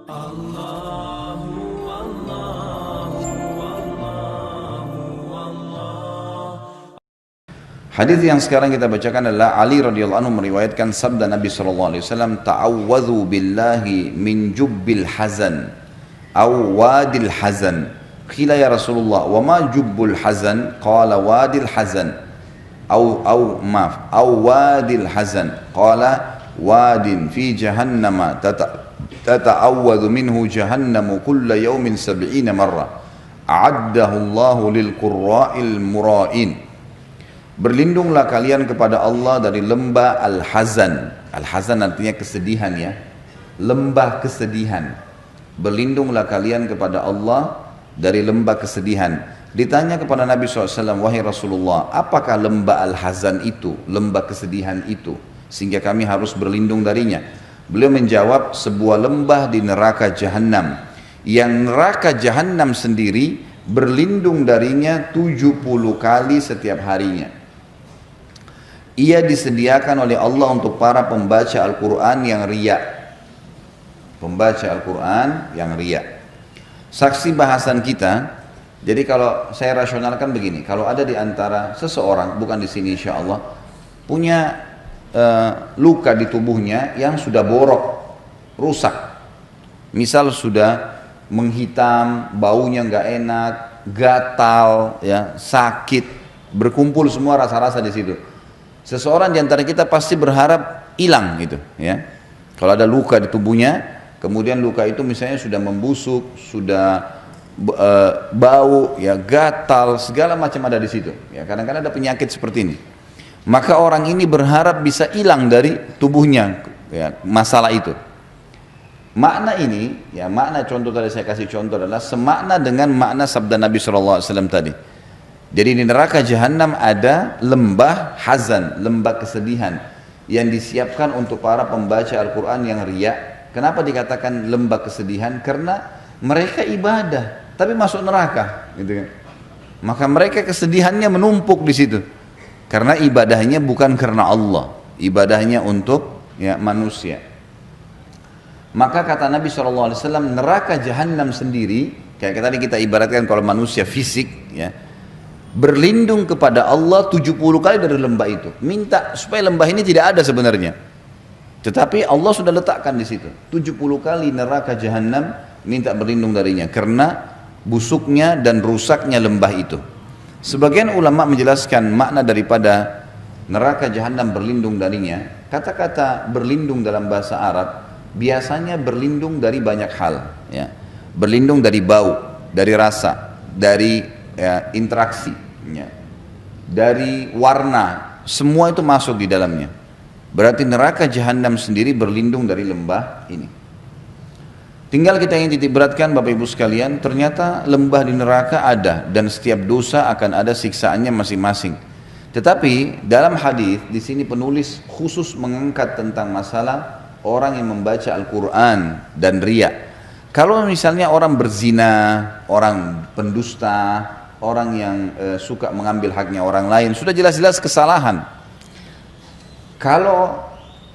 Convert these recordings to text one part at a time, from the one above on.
Allahu Allahu Allahu Allah. Hadis yang sekarang kita bacakan adalah Ali radhiyallahu anhu meriwayatkan sabda Nabi sallallahu alaihi wasallam, "Ta'awwadhu billahi min jubbil hazan aw wadil hazan." Qila ya Rasulullah, "Wa ma jubbul hazan?" Qala wadil hazan. Aw wadil hazan. Qala wadin fi jahannama tata'awwadhu minhu jahannamu kulla yawmin 70 marrah. A'addahu Allahu lil qurra'il mura'in. Berlindunglah kalian kepada Allah dari lembah Al-Hazan. Al-Hazan artinya kesedihan ya. Lembah kesedihan. Berlindunglah kalian kepada Allah dari lembah kesedihan. Ditanya kepada Nabi SAW, "Wahai Rasulullah, apakah lembah Al-Hazan itu? Lembah kesedihan itu, sehingga kami harus berlindung darinya?" Beliau menjawab, sebuah lembah di neraka Jahannam. Yang neraka Jahannam sendiri berlindung darinya 70 kali setiap harinya. Ia disediakan oleh Allah untuk para pembaca Al-Quran yang riya. Pembaca Al-Quran yang riya. Saksi bahasan kita, jadi kalau saya rasionalkan begini, kalau ada di antara seseorang, bukan di sini insya Allah, punya luka di tubuhnya yang sudah borok, rusak. Misal sudah menghitam, baunya nggak enak, gatal, ya, sakit, berkumpul semua rasa-rasa di situ. Seseorang di antara kita pasti berharap hilang gitu, ya. Kalau ada luka di tubuhnya, kemudian luka itu misalnya sudah membusuk, sudah bau, ya, gatal, segala macam ada di situ. Ya, kadang-kadang ada penyakit seperti ini. Maka orang ini berharap bisa hilang dari tubuhnya, ya, masalah itu. Makna ini, ya, makna contoh tadi saya kasih contoh adalah semakna dengan makna sabda Nabi SAW tadi. Jadi di neraka Jahannam ada lembah hazan, lembah kesedihan yang disiapkan untuk para pembaca Al-Quran yang riya. Kenapa dikatakan lembah kesedihan? Karena mereka ibadah tapi masuk neraka, gitu kan. Maka mereka kesedihannya menumpuk di situ. Karena ibadahnya bukan karena Allah, ibadahnya untuk, ya, manusia. Maka kata Nabi SAW, neraka Jahannam sendiri, kayak tadi kita ibaratkan kalau manusia fisik, ya, berlindung kepada Allah 70 kali dari lembah itu. Minta supaya lembah ini tidak ada sebenarnya. Tetapi Allah sudah letakkan di situ. 70 kali neraka Jahannam minta berlindung darinya karena busuknya dan rusaknya lembah itu. Sebagian ulama menjelaskan makna daripada neraka Jahannam berlindung darinya. Kata-kata berlindung dalam bahasa Arab biasanya berlindung dari banyak hal, ya. Berlindung dari bau, dari rasa, dari, ya, interaksi, ya, dari warna, semua itu masuk di dalamnya. Berarti neraka Jahannam sendiri berlindung dari lembah ini. Tinggal kita ingin titik beratkan Bapak Ibu sekalian, ternyata lembah di neraka ada dan setiap dosa akan ada siksaannya masing-masing. Tetapi dalam hadis di sini penulis khusus mengangkat tentang masalah orang yang membaca Al-Quran dan riya. Kalau misalnya orang berzina, orang pendusta, orang yang suka mengambil haknya orang lain, sudah jelas-jelas kesalahan. Kalau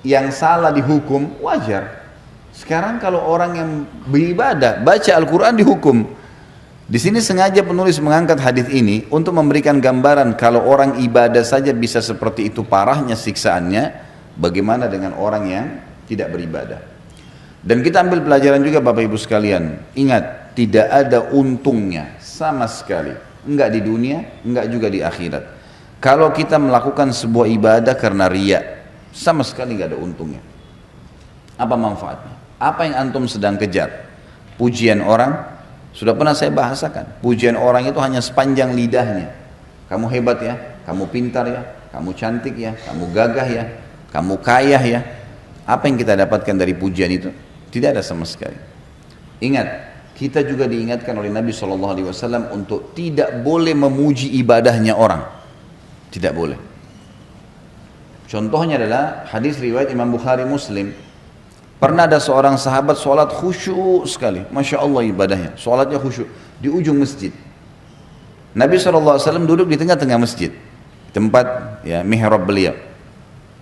yang salah dihukum, wajar. Sekarang kalau orang yang beribadah, baca Al-Quran dihukum. Di sini sengaja penulis mengangkat hadis ini untuk memberikan gambaran kalau orang ibadah saja bisa seperti itu parahnya siksaannya, bagaimana dengan orang yang tidak beribadah. Dan kita ambil pelajaran juga Bapak Ibu sekalian. Ingat, tidak ada untungnya sama sekali. Enggak di dunia, enggak juga di akhirat. Kalau kita melakukan sebuah ibadah karena riya, sama sekali enggak ada untungnya. Apa manfaatnya? Apa yang antum sedang kejar? Pujian orang? Sudah pernah saya bahasakan. Pujian orang itu hanya sepanjang lidahnya. Kamu hebat ya, kamu pintar ya, kamu cantik ya, kamu gagah ya, kamu kaya ya. Apa yang kita dapatkan dari pujian itu? Tidak ada sama sekali. Ingat, kita juga diingatkan oleh Nabi SAW untuk tidak boleh memuji ibadahnya orang. Tidak boleh. Contohnya adalah hadis riwayat Imam Bukhari Muslim. Pernah ada seorang sahabat sholat khusyuk sekali. Masya Allah ibadahnya. Sholatnya khusyuk. Di ujung masjid. Nabi SAW duduk di tengah-tengah masjid. Tempat, ya, mihrab beliau.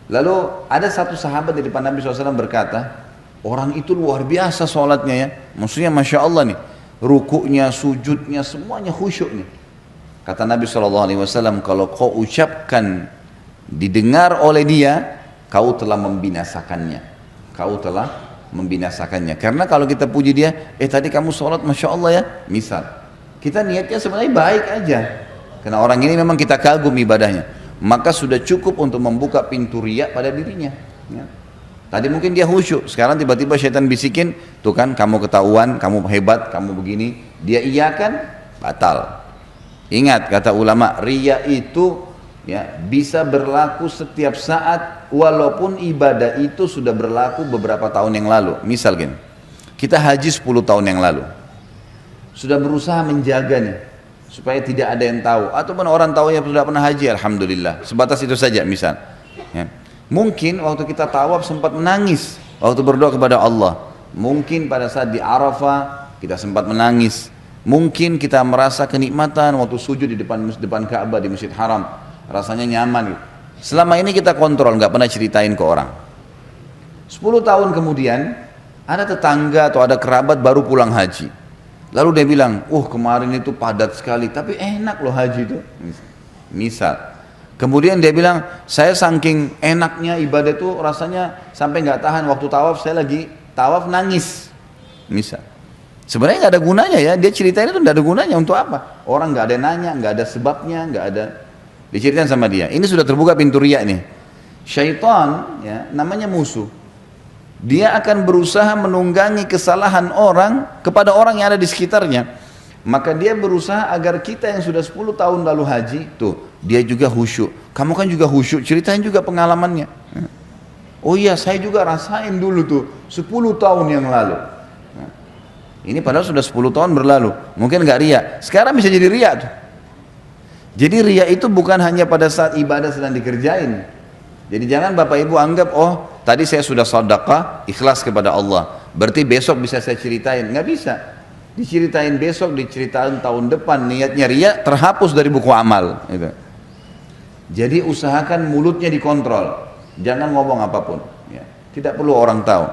Lalu ada satu sahabat di depan Nabi SAW berkata, Orang itu luar biasa sholatnya ya. Maksudnya Masya Allah nih. Rukuknya, sujudnya, semuanya khusyuk nih. Kata Nabi SAW, kalau kau ucapkan didengar oleh dia, kau telah membinasakannya. Kau telah membinasakannya. Karena kalau kita puji dia, tadi kamu sholat Masya Allah ya. Misal, kita niatnya sebenarnya baik aja. Karena orang ini memang kita kagum ibadahnya. Maka sudah cukup untuk membuka pintu riya pada dirinya. Ya. Tadi mungkin dia khusyuk, sekarang tiba-tiba syaitan bisikin, tuh kan kamu ketahuan, kamu hebat, kamu begini. Dia iyakan, batal. Ingat kata ulama, riya itu ya bisa berlaku setiap saat walaupun ibadah itu sudah berlaku beberapa tahun yang lalu. Misal gini, kita haji 10 tahun yang lalu. Sudah berusaha menjaga nih supaya tidak ada yang tahu, ataupun orang tahu yang sudah pernah haji, alhamdulillah. Sebatas itu saja misal. Ya. Mungkin waktu kita tawaf sempat menangis waktu berdoa kepada Allah. Mungkin pada saat di Arafah kita sempat menangis. Mungkin kita merasa kenikmatan waktu sujud di depan Ka'bah di Masjid Haram. Rasanya nyaman gitu. Selama ini kita kontrol, nggak pernah ceritain ke orang. 10 tahun kemudian ada tetangga atau ada kerabat baru pulang haji. Lalu dia bilang, kemarin itu padat sekali, tapi enak loh haji itu. Misal. Kemudian dia bilang, saya saking enaknya ibadah itu rasanya sampai nggak tahan waktu tawaf, saya lagi tawaf nangis. Misal. Sebenarnya nggak ada gunanya ya, dia ceritain itu nggak ada gunanya untuk apa? Orang nggak ada nanya, nggak ada sebabnya, nggak ada. Diceritain sama dia. Ini sudah terbuka pintu riya nih. Syaitan ya, namanya musuh. Dia akan berusaha menunggangi kesalahan orang kepada orang yang ada di sekitarnya. Maka dia berusaha agar kita yang sudah 10 tahun lalu haji, tuh dia juga khusyuk. Kamu kan juga khusyuk, ceritain juga pengalamannya. Oh iya, saya juga rasain dulu tuh 10 tahun yang lalu. Ini padahal sudah 10 tahun berlalu. Mungkin nggak riya. Sekarang bisa jadi riya tuh. Jadi riya itu bukan hanya pada saat ibadah sedang dikerjain. Jadi jangan Bapak Ibu anggap, tadi saya sudah sedekah, ikhlas kepada Allah. Berarti besok bisa saya ceritain. Nggak bisa. Diceritain besok, diceritain tahun depan, niatnya riya terhapus dari buku amal. Gitu. Jadi usahakan mulutnya dikontrol, jangan ngomong apapun. Ya. Tidak perlu orang tahu.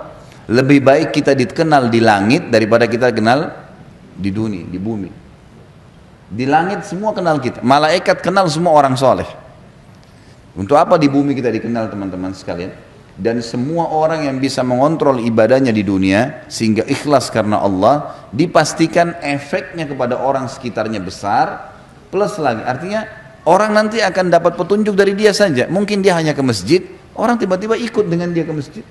Lebih baik kita dikenal di langit daripada kita kenal di dunia, di bumi. Di langit semua kenal kita, malaikat kenal semua orang soleh. Untuk apa di bumi kita dikenal teman-teman sekalian? Dan semua orang yang bisa mengontrol ibadahnya di dunia sehingga ikhlas karena Allah, dipastikan efeknya kepada orang sekitarnya besar, plus lagi artinya orang nanti akan dapat petunjuk dari dia saja. Mungkin dia hanya ke masjid, orang tiba-tiba ikut dengan dia ke masjid.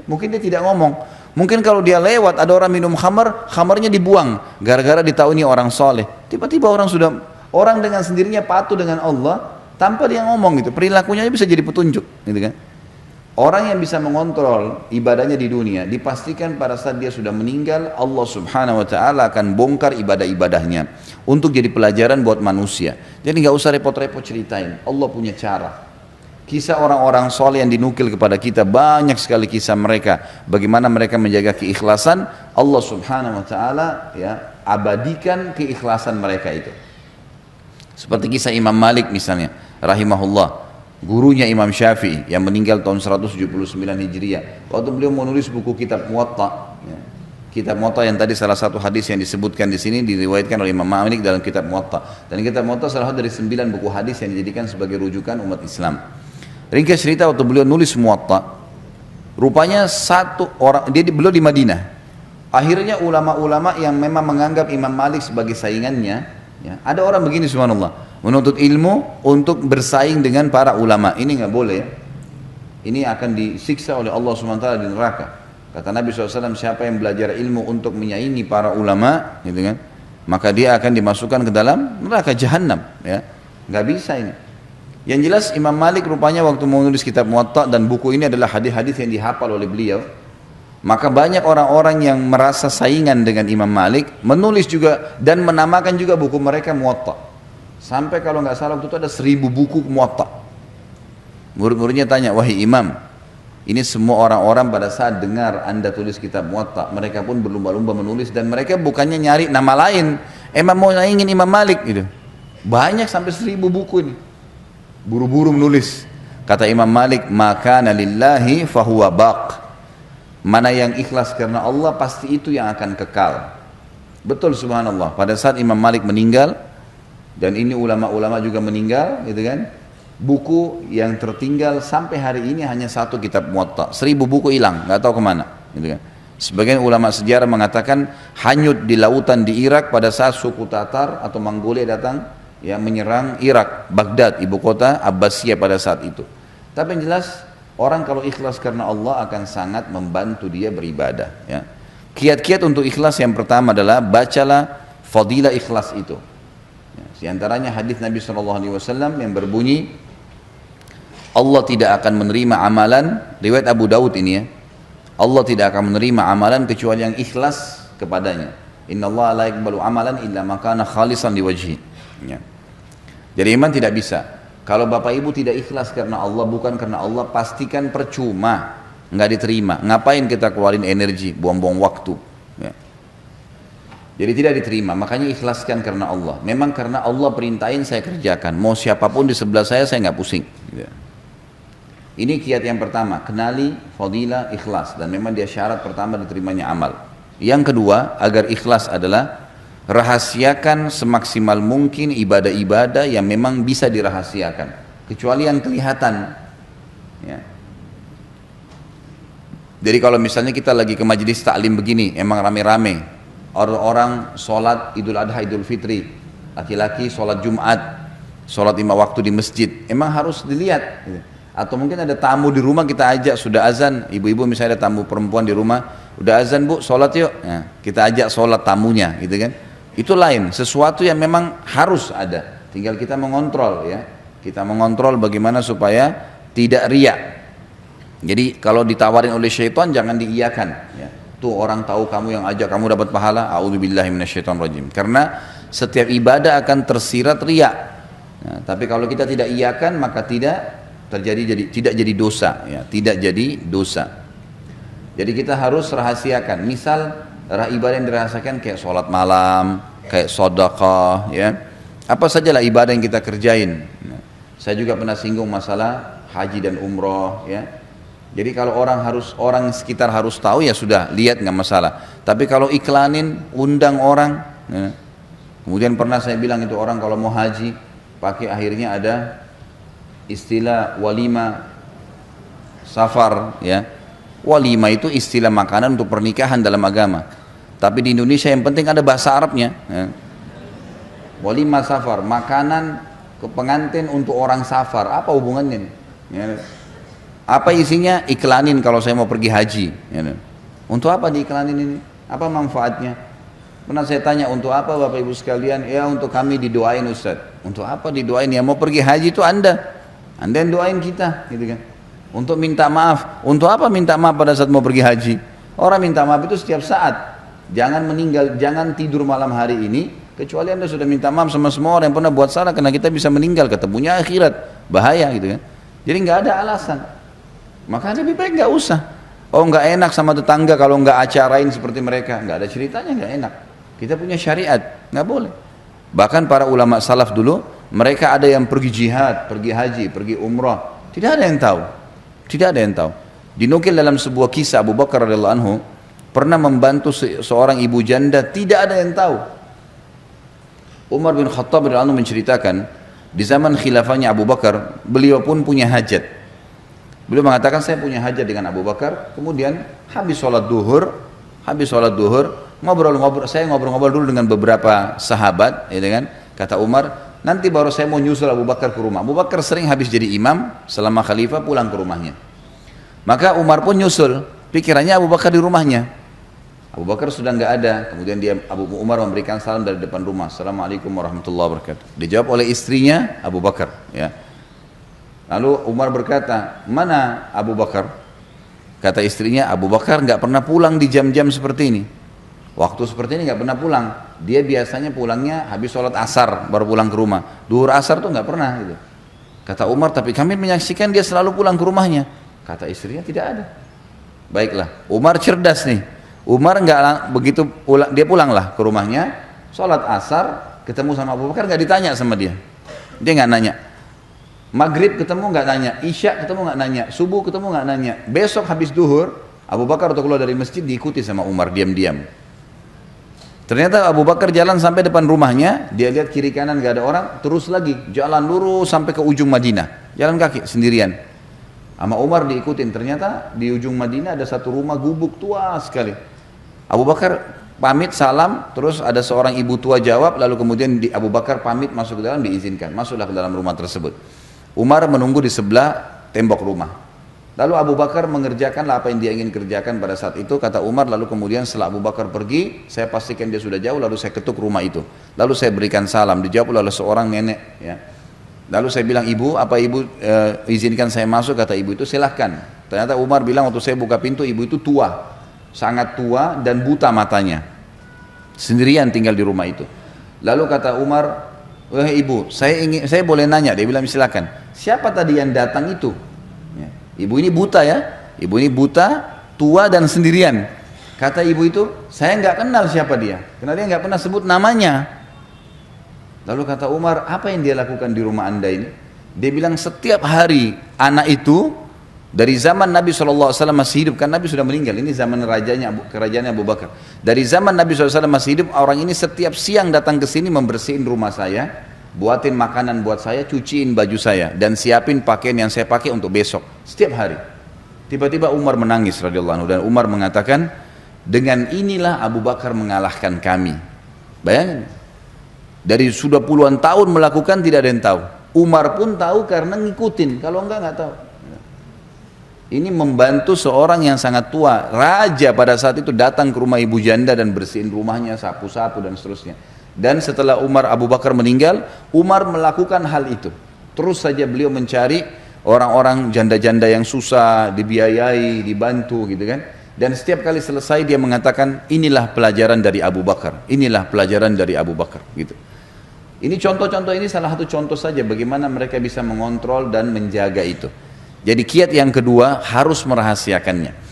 Mungkin dia tidak ngomong. Mungkin kalau dia lewat ada orang minum khamar, khamarnya dibuang gara-gara ditahu ini orang soleh. Tiba-tiba orang dengan sendirinya patuh dengan Allah tanpa dia ngomong gitu. Perilakunya bisa jadi petunjuk, gitu kan? Orang yang bisa mengontrol ibadahnya di dunia, dipastikan pada saat dia sudah meninggal, Allah subhanahu wa ta'ala akan bongkar ibadah-ibadahnya untuk jadi pelajaran buat manusia. Jadi nggak usah repot-repot ceritain, Allah punya cara. Kisah orang-orang soleh yang dinukil kepada kita, banyak sekali kisah mereka, bagaimana mereka menjaga keikhlasan, Allah subhanahu wa ta'ala ya, abadikan keikhlasan mereka itu. Seperti kisah Imam Malik misalnya, rahimahullah. Gurunya Imam Syafi'i yang meninggal tahun 179 Hijriah. Waktu beliau menulis buku kitab Muwatta, ya. Kitab Muwatta yang tadi salah satu hadis yang disebutkan di sini diriwayatkan oleh Imam Malik dalam kitab Muwatta. Dan kitab Muwatta salah satu dari 9 buku hadis yang dijadikan sebagai rujukan umat Islam. Ringkas cerita waktu beliau nulis Muwatta, rupanya satu orang, beliau di Madinah. Akhirnya ulama-ulama yang memang menganggap Imam Malik sebagai saingannya, ya, ada orang begini subhanallah. Menuntut ilmu untuk bersaing dengan para ulama, ini nggak boleh ya. Ini akan disiksa oleh Allah SWT di neraka. Kata Nabi SAW, siapa yang belajar ilmu untuk menyaingi para ulama, gitu kan, maka dia akan dimasukkan ke dalam neraka jahanam. Ya, nggak bisa ini. Yang jelas Imam Malik rupanya waktu menulis kitab Muwatta, dan buku ini adalah hadis-hadis yang dihafal oleh beliau, maka banyak orang-orang yang merasa saingan dengan Imam Malik menulis juga dan menamakan juga buku mereka Muwatta. Sampai kalau nggak salah waktu itu ada 1000 buku Muwatta. Murid-muridnya tanya, wahai Imam, ini semua orang-orang pada saat dengar Anda tulis kitab Muwatta, mereka pun berlomba-lomba menulis, dan mereka bukannya nyari nama lain, emang mau nyaingin Imam Malik gitu. Banyak sampai 1000 buku ini. Buru-buru menulis. Kata Imam Malik, maka lillahi fahuwa baq. Mana yang ikhlas karena Allah pasti itu yang akan kekal. Betul, subhanallah. Pada saat Imam Malik meninggal, dan ini ulama-ulama juga meninggal, gitu kan? Buku yang tertinggal sampai hari ini hanya satu kitab Muwatta. 1000 buku hilang, nggak tahu kemana, gitu kan? Sebagian ulama sejarah mengatakan hanyut di lautan di Irak pada saat suku Tatar atau Mongolia datang ya menyerang Irak, Baghdad, ibu kota Abbasiyah pada saat itu. Tapi yang jelas orang kalau ikhlas karena Allah akan sangat membantu dia beribadah. Ya. Kiat-kiat untuk ikhlas yang pertama adalah bacalah fadilah ikhlas itu. Ya, di antaranya hadis Nabi SAW yang berbunyi, Allah tidak akan menerima amalan, riwayat Abu Daud ini ya, Allah tidak akan menerima amalan kecuali yang ikhlas kepadanya. Inna Allah la yaqbalu amalan illa ma kana khalisan liwajhi. Ya. Jadi iman tidak bisa. Kalau bapak ibu tidak ikhlas karena Allah, bukan karena Allah, pastikan percuma, nggak diterima. Ngapain kita keluarin energi, buang-buang waktu. Ya. Jadi tidak diterima. Makanya ikhlaskan karena Allah. Memang karena Allah perintahin saya kerjakan. Mau siapapun di sebelah saya nggak pusing. Ya. Ini kiat yang pertama, kenali fadilah ikhlas, dan memang dia syarat pertama diterimanya amal. Yang kedua, agar ikhlas adalah rahasiakan semaksimal mungkin ibadah-ibadah yang memang bisa dirahasiakan, kecuali yang kelihatan. Ya. Jadi kalau misalnya kita lagi ke majelis taklim begini, emang rame-rame, orang-orang sholat Idul Adha, Idul Fitri, laki-laki sholat Jumat, sholat 5 waktu di masjid, emang harus dilihat. Atau mungkin ada tamu di rumah kita ajak, sudah azan, ibu-ibu misalnya ada tamu perempuan di rumah, udah azan bu, sholat yuk, nah, kita ajak sholat tamunya, gitu kan? Itu lain, sesuatu yang memang harus ada, tinggal kita mengontrol ya, kita mengontrol bagaimana supaya tidak riak. Jadi kalau ditawarin oleh syaitan jangan diiyakan, ya. Tuh orang tahu kamu yang ajak, kamu dapat pahala, a'udzubillahi minasyaitonirrajim. Karena setiap ibadah akan tersirat riak. Nah, tapi kalau kita tidak iyakan maka tidak jadi dosa, ya, tidak jadi dosa. Jadi kita harus rahasiakan. Misal ibadah yang dirahasiakan kayak sholat malam, kayak sedekah, ya, apa sajalah ibadah yang kita kerjain. Nah, saya juga pernah singgung masalah haji dan umroh, ya. Jadi kalau orang sekitar harus tahu ya sudah, lihat nggak masalah. Tapi kalau iklanin, undang orang, ya. Kemudian pernah saya bilang itu orang kalau mau haji pakai, akhirnya ada istilah walima safar, ya. Walima itu istilah makanan untuk pernikahan dalam agama. Tapi di Indonesia yang penting ada bahasa Arabnya, ya. Walima safar, makanan ke pengantin untuk orang safar, apa hubungannya? Ya. Apa isinya? Iklanin kalau saya mau pergi haji, ya. Untuk apa diiklanin ini? Apa manfaatnya? Pernah saya tanya, untuk apa Bapak Ibu sekalian? Ya untuk kami didoain Ustaz. Untuk apa didoain? Ya mau pergi haji itu Anda yang doain kita, gitu kan? Untuk minta maaf. Untuk apa minta maaf pada saat mau pergi haji? Orang minta maaf itu setiap saat. Jangan meninggal, jangan tidur malam hari ini kecuali Anda sudah minta maaf sama semua orang yang pernah buat salah, karena kita bisa meninggal, ketemunya akhirat, bahaya, gitu kan? Jadi nggak ada alasan. Maka lebih baik nggak usah. Oh nggak enak sama tetangga kalau nggak acarain seperti mereka, nggak ada ceritanya, nggak enak. Kita punya syariat, nggak boleh. Bahkan para ulama salaf dulu, mereka ada yang pergi jihad, pergi haji, pergi umrah, tidak ada yang tahu, tidak ada yang tahu. Dinukil dalam sebuah kisah, Abu Bakar radhiyallahu anhu pernah membantu seorang ibu janda, tidak ada yang tahu. Umar bin Khattab radhiyallahu anhu menceritakan, di zaman khilafahnya Abu Bakar, beliau pun punya hajat. Beliau mengatakan, saya punya hajat dengan Abu Bakar, kemudian habis sholat duhur, saya ngobrol-ngobrol dulu dengan beberapa sahabat, ya kan? Kata Umar, nanti baru saya mau nyusul Abu Bakar ke rumah. Abu Bakar sering habis jadi imam selama khalifah pulang ke rumahnya. Maka Umar pun nyusul, pikirannya Abu Bakar di rumahnya. Abu Bakar sudah nggak ada, kemudian Abu Umar memberikan salam dari depan rumah, Assalamualaikum warahmatullahi wabarakatuh. Dijawab oleh istrinya Abu Bakar, ya. Lalu Umar berkata, mana Abu Bakar? Kata istrinya, Abu Bakar nggak pernah pulang di jam-jam seperti ini. Waktu seperti ini nggak pernah pulang. Dia biasanya pulangnya habis sholat asar baru pulang ke rumah. Duhur asar tuh nggak pernah gitu. Kata Umar, tapi kami menyaksikan dia selalu pulang ke rumahnya. Kata istrinya, tidak ada. Baiklah, Umar cerdas nih. Umar nggak begitu pulang, dia pulanglah ke rumahnya, sholat asar, ketemu sama Abu Bakar, nggak ditanya sama dia. Dia nggak nanya. Maghrib ketemu nggak nanya, Isya ketemu nggak nanya, subuh ketemu nggak nanya. Besok habis duhur Abu Bakar waktu keluar dari masjid diikuti sama Umar diam-diam. Ternyata Abu Bakar jalan sampai depan rumahnya, dia lihat kiri kanan gak ada orang, terus lagi jalan lurus sampai ke ujung Madinah, jalan kaki sendirian. Sama Umar diikutin, ternyata di ujung Madinah ada satu rumah gubuk tua sekali. Abu Bakar pamit salam, terus ada seorang ibu tua jawab, lalu kemudian Abu Bakar pamit masuk ke dalam, diizinkan, masuklah ke dalam rumah tersebut. Umar menunggu di sebelah tembok rumah. Lalu Abu Bakar mengerjakanlah apa yang dia ingin kerjakan pada saat itu, kata Umar. Lalu kemudian setelah Abu Bakar pergi, saya pastikan dia sudah jauh, lalu saya ketuk rumah itu. Lalu saya berikan salam, dijawab oleh seorang nenek. Ya. Lalu saya bilang, ibu, apa ibu izinkan saya masuk? Kata ibu itu, silahkan. Ternyata Umar bilang waktu saya buka pintu, ibu itu tua, sangat tua dan buta matanya. Sendirian tinggal di rumah itu. Lalu kata Umar, wahai ibu, saya boleh nanya? Dia bilang, silakan. Siapa tadi yang datang itu? Ibu ini buta ya, ibu ini buta, tua dan sendirian. Kata ibu itu, saya nggak kenal siapa dia, karena dia nggak pernah sebut namanya. Lalu kata Umar, apa yang dia lakukan di rumah anda ini? Dia bilang setiap hari anak itu dari zaman Nabi SAW masih hidup, kan Nabi sudah meninggal, ini zaman kerajaannya Abu Bakar. Dari zaman Nabi SAW masih hidup, orang ini setiap siang datang ke sini membersihin rumah saya, buatin makanan buat saya, cuciin baju saya, dan siapin pakaian yang saya pakai untuk besok, setiap hari. Tiba-tiba Umar menangis radhiyallahu anhu, dan Umar mengatakan, dengan inilah Abu Bakar mengalahkan kami. Bayangin, dari sudah puluhan tahun melakukan tidak ada yang tahu. Umar pun tahu karena ngikutin, kalau enggak tahu. Ini membantu seorang yang sangat tua, raja pada saat itu datang ke rumah ibu janda dan bersihin rumahnya, sapu-sapu dan seterusnya. Dan setelah Abu Bakar meninggal, Umar melakukan hal itu. Terus saja beliau mencari orang-orang janda-janda yang susah, dibiayai, dibantu gitu kan. Dan setiap kali selesai dia mengatakan, inilah pelajaran dari Abu Bakar, inilah pelajaran dari Abu Bakar gitu. Ini contoh-contoh, ini salah satu contoh saja bagaimana mereka bisa mengontrol dan menjaga itu. Jadi kiat yang kedua harus merahasiakannya.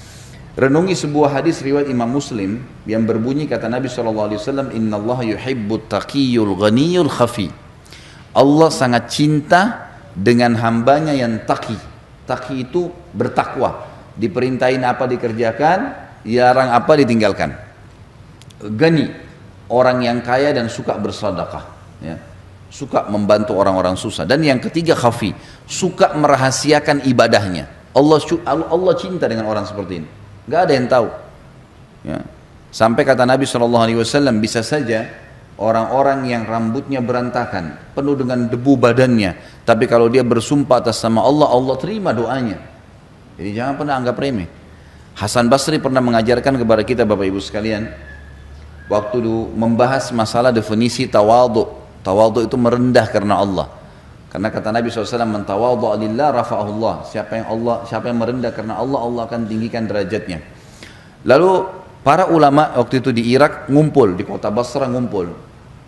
Renungi sebuah hadis riwayat Imam Muslim yang berbunyi, kata Nabi SAW, Innallaha yuhibbut taqiyul ghaniyul khafi. Allah sangat cinta dengan hambanya yang taqi. Taqi itu bertakwa, diperintahin apa dikerjakan, dilarang apa ditinggalkan. Ghani, orang yang kaya dan suka bersedekah, ya. Suka membantu orang-orang susah. Dan yang ketiga khafi, suka merahasiakan ibadahnya. Allah cinta dengan orang seperti ini. Gak ada yang tahu. Ya. Sampai kata Nabi SAW, bisa saja orang-orang yang rambutnya berantakan, penuh dengan debu badannya, tapi kalau dia bersumpah atas nama Allah, Allah terima doanya. Jadi jangan pernah anggap remeh. Hasan Basri pernah mengajarkan kepada kita Bapak Ibu sekalian, waktu membahas masalah definisi tawadhu. Tawadhu itu merendah karena Allah. Karena kata Nabi SAW, man tawadhu'a lillah rafa'ahullah. Siapa yang merendah karena Allah, Allah akan tinggikan derajatnya. Lalu para ulama waktu itu di Irak ngumpul, di kota Basra ngumpul.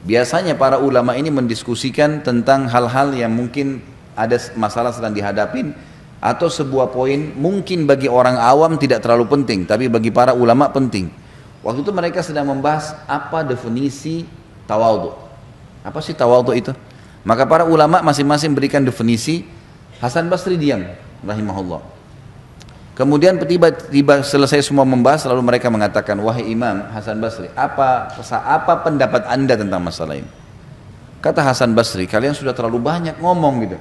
Biasanya para ulama ini mendiskusikan tentang hal-hal yang mungkin ada masalah sedang dihadapin, atau sebuah poin mungkin bagi orang awam tidak terlalu penting, tapi bagi para ulama penting. Waktu itu mereka sedang membahas apa definisi tawadhu. Apa sih tawadhu itu? Maka para ulama masing-masing berikan definisi. Hasan Basri diam, rahimahullah. Kemudian tiba-tiba selesai semua membahas, lalu mereka mengatakan, wahai Imam Hasan Basri, apa pendapat anda tentang masalah ini? Kata Hasan Basri, kalian sudah terlalu banyak ngomong gitu,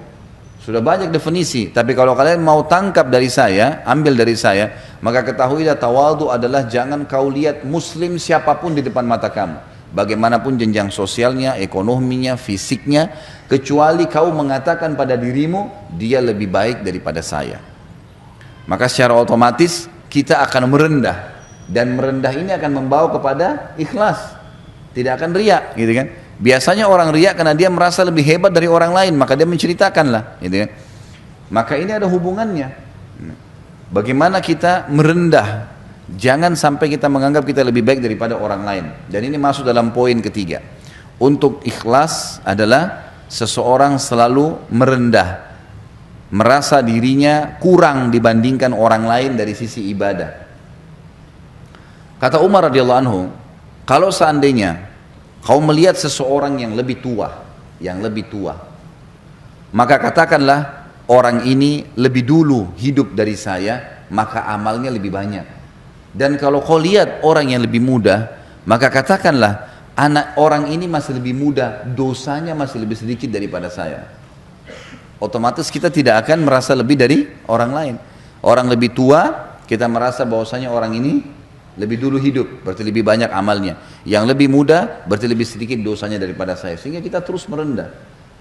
sudah banyak definisi, tapi kalau kalian mau tangkap dari saya, ambil dari saya, maka ketahuilah tawadhu adalah jangan kau lihat muslim siapapun di depan mata kamu, bagaimanapun jenjang sosialnya, ekonominya, fisiknya, kecuali kau mengatakan pada dirimu, dia lebih baik daripada saya. Maka secara otomatis kita akan merendah, dan merendah ini akan membawa kepada ikhlas, tidak akan riya, gitu kan? Biasanya orang riya karena dia merasa lebih hebat dari orang lain, maka dia menceritakanlah, gitu kan? Maka ini ada hubungannya. Bagaimana kita merendah, jangan sampai kita menganggap kita lebih baik daripada orang lain. Dan ini masuk dalam poin ketiga. Untuk ikhlas adalah seseorang selalu merendah, merasa dirinya kurang dibandingkan orang lain dari sisi ibadah. Kata Umar radhiyallahu anhu, kalau seandainya kau melihat seseorang yang lebih tua, maka katakanlah orang ini lebih dulu hidup dari saya, maka amalnya lebih banyak. Dan kalau kau lihat orang yang lebih muda, maka katakanlah anak orang ini masih lebih muda, dosanya masih lebih sedikit daripada saya. Otomatis kita tidak akan merasa lebih dari orang lain. Orang lebih tua, kita merasa bahwasanya orang ini lebih dulu hidup, berarti lebih banyak amalnya. Yang lebih muda, berarti lebih sedikit dosanya daripada saya. Sehingga kita terus merendah.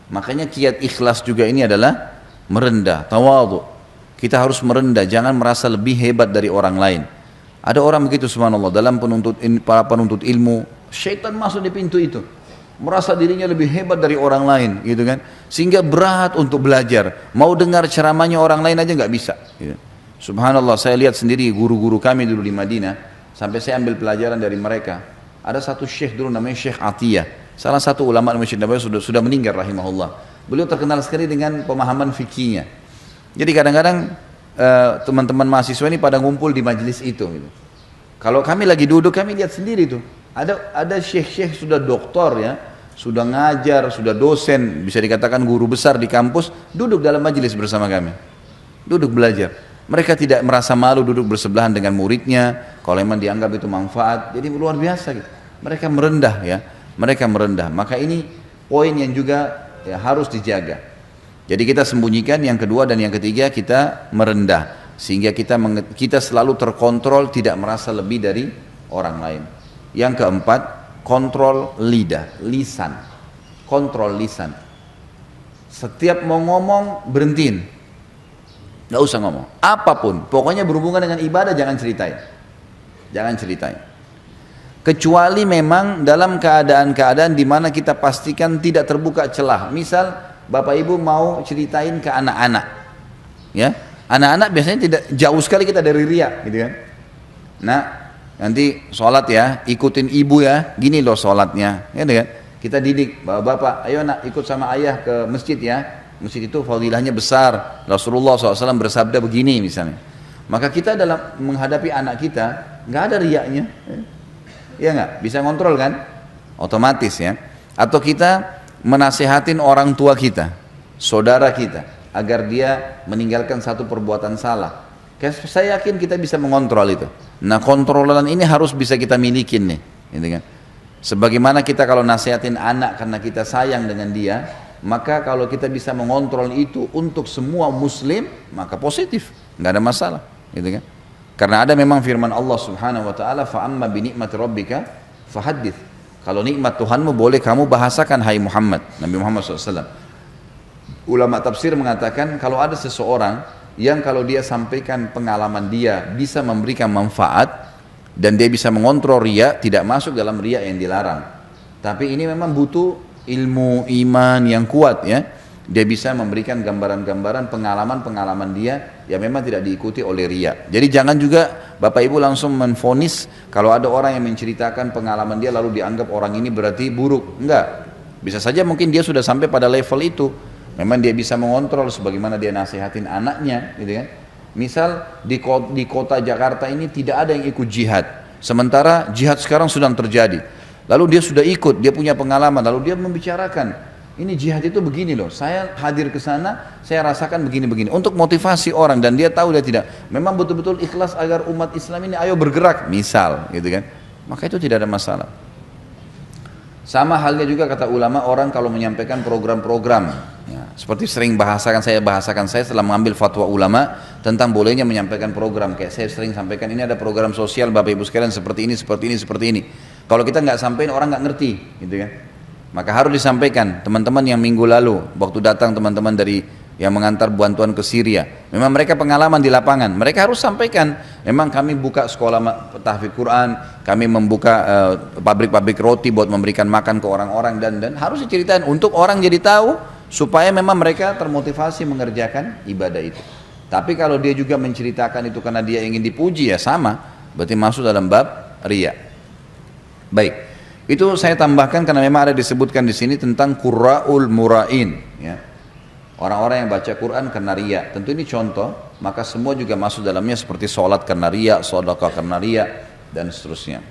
Makanya kiat ikhlas juga ini adalah merendah, tawadhu. Kita harus merendah, jangan merasa lebih hebat dari orang lain. Ada orang begitu subhanallah, dalam para penuntut ilmu, syaitan masuk di pintu itu. Merasa dirinya lebih hebat dari orang lain, gitu kan? Sehingga berat untuk belajar. Mau dengar ceramahnya orang lain aja nggak bisa. Gitu. Subhanallah, saya lihat sendiri guru-guru kami dulu di Madinah, sampai saya ambil pelajaran dari mereka. Ada satu syekh dulu namanya Syekh Atiyah, salah satu ulama di Masjid Nabawi, sudah meninggal rahimahullah. Beliau terkenal sekali dengan pemahaman fikihnya. Jadi kadang-kadang teman-teman mahasiswa ini pada ngumpul di majelis itu. Gitu. Kalau kami lagi duduk, kami lihat sendiri tuh. Ada syekh-syekh sudah doktor ya, sudah ngajar, sudah dosen, bisa dikatakan guru besar di kampus, duduk dalam majelis bersama kami. Duduk belajar. Mereka tidak merasa malu duduk bersebelahan dengan muridnya, kalau memang dianggap itu manfaat. Jadi luar biasa gitu. Mereka merendah ya, mereka merendah. Maka ini poin yang juga ya, harus dijaga. Jadi kita sembunyikan, yang kedua dan yang ketiga kita merendah. Sehingga kita selalu terkontrol, tidak merasa lebih dari orang lain. Yang keempat, kontrol lidah, lisan. Kontrol lisan. Setiap mau ngomong, berhentiin. Gak usah ngomong, apapun. Pokoknya berhubungan dengan ibadah jangan ceritain. Jangan ceritain. Kecuali memang dalam keadaan-keadaan di mana kita pastikan tidak terbuka celah. Misal, Bapak Ibu mau ceritain ke anak-anak, ya, anak-anak biasanya tidak jauh sekali kita dari riya, gitu kan. Nah, nanti sholat ya, ikutin ibu ya, gini loh sholatnya, ya kan. Kita didik, bapak, ayo nak ikut sama ayah ke masjid ya. Masjid itu fadilahnya besar. Rasulullah SAW bersabda begini misalnya. Maka kita dalam menghadapi anak kita nggak ada riyanya, ya nggak, bisa kontrol kan, otomatis ya. Atau kita menasihatin orang tua kita, saudara kita, agar dia meninggalkan satu perbuatan salah. Saya yakin kita bisa mengontrol itu. Nah, kontrolan ini harus bisa kita milikin nih, gitu kan. Sebagaimana kita kalau nasihatin anak karena kita sayang dengan dia, maka kalau kita bisa mengontrol itu untuk semua muslim, maka positif, nggak ada masalah, gitu kan. Karena ada memang firman Allah Subhanahu wa taala, fa amma bi ni'mati rabbika fahaddits. Kalau nikmat Tuhanmu boleh kamu bahasakan, hai Muhammad, Nabi Muhammad SAW. Ulama tafsir mengatakan kalau ada seseorang yang kalau dia sampaikan pengalaman dia bisa memberikan manfaat dan dia bisa mengontrol riya, tidak masuk dalam riya yang dilarang. Tapi ini memang butuh ilmu iman yang kuat ya. Dia bisa memberikan gambaran-gambaran pengalaman-pengalaman dia yang memang tidak diikuti oleh riya. Jadi jangan juga Bapak Ibu langsung menvonis kalau ada orang yang menceritakan pengalaman dia lalu dianggap orang ini berarti buruk. Enggak. Bisa saja mungkin dia sudah sampai pada level itu. Memang dia bisa mengontrol sebagaimana dia nasihatin anaknya, gitu kan. Misal di kota Jakarta ini tidak ada yang ikut jihad. Sementara jihad sekarang sedang terjadi. Lalu dia sudah ikut, dia punya pengalaman, lalu dia membicarakan, ini jihad itu begini loh, saya hadir ke sana, saya rasakan begini-begini. Untuk motivasi orang dan dia tahu dia tidak, memang betul-betul ikhlas agar umat Islam ini ayo bergerak, misal, gitu kan. Maka itu tidak ada masalah. Sama halnya juga kata ulama, orang kalau menyampaikan program-program, ya, seperti sering saya bahasakan setelah mengambil fatwa ulama tentang bolehnya menyampaikan program. Kayak saya sering sampaikan, ini ada program sosial Bapak Ibu sekalian seperti ini, seperti ini, seperti ini. Kalau kita nggak sampaikan orang nggak ngerti, gitu kan. Maka harus disampaikan. Teman-teman yang minggu lalu waktu datang teman-teman dari yang mengantar bantuan ke Syria, memang mereka pengalaman di lapangan, mereka harus sampaikan, memang kami buka sekolah tahfidz Quran, kami membuka pabrik-pabrik roti buat memberikan makan ke orang-orang, dan harus diceritain untuk orang jadi tahu supaya memang mereka termotivasi mengerjakan ibadah itu. Tapi kalau dia juga menceritakan itu karena dia ingin dipuji, ya sama, berarti masuk dalam bab riya. Baik. Itu saya tambahkan karena memang ada disebutkan di sini tentang qurra'ul mura'in, ya. Orang-orang yang baca Quran karena riya. Tentu ini contoh, maka semua juga masuk dalamnya seperti sholat karena riya, sedekah karena riya, dan seterusnya.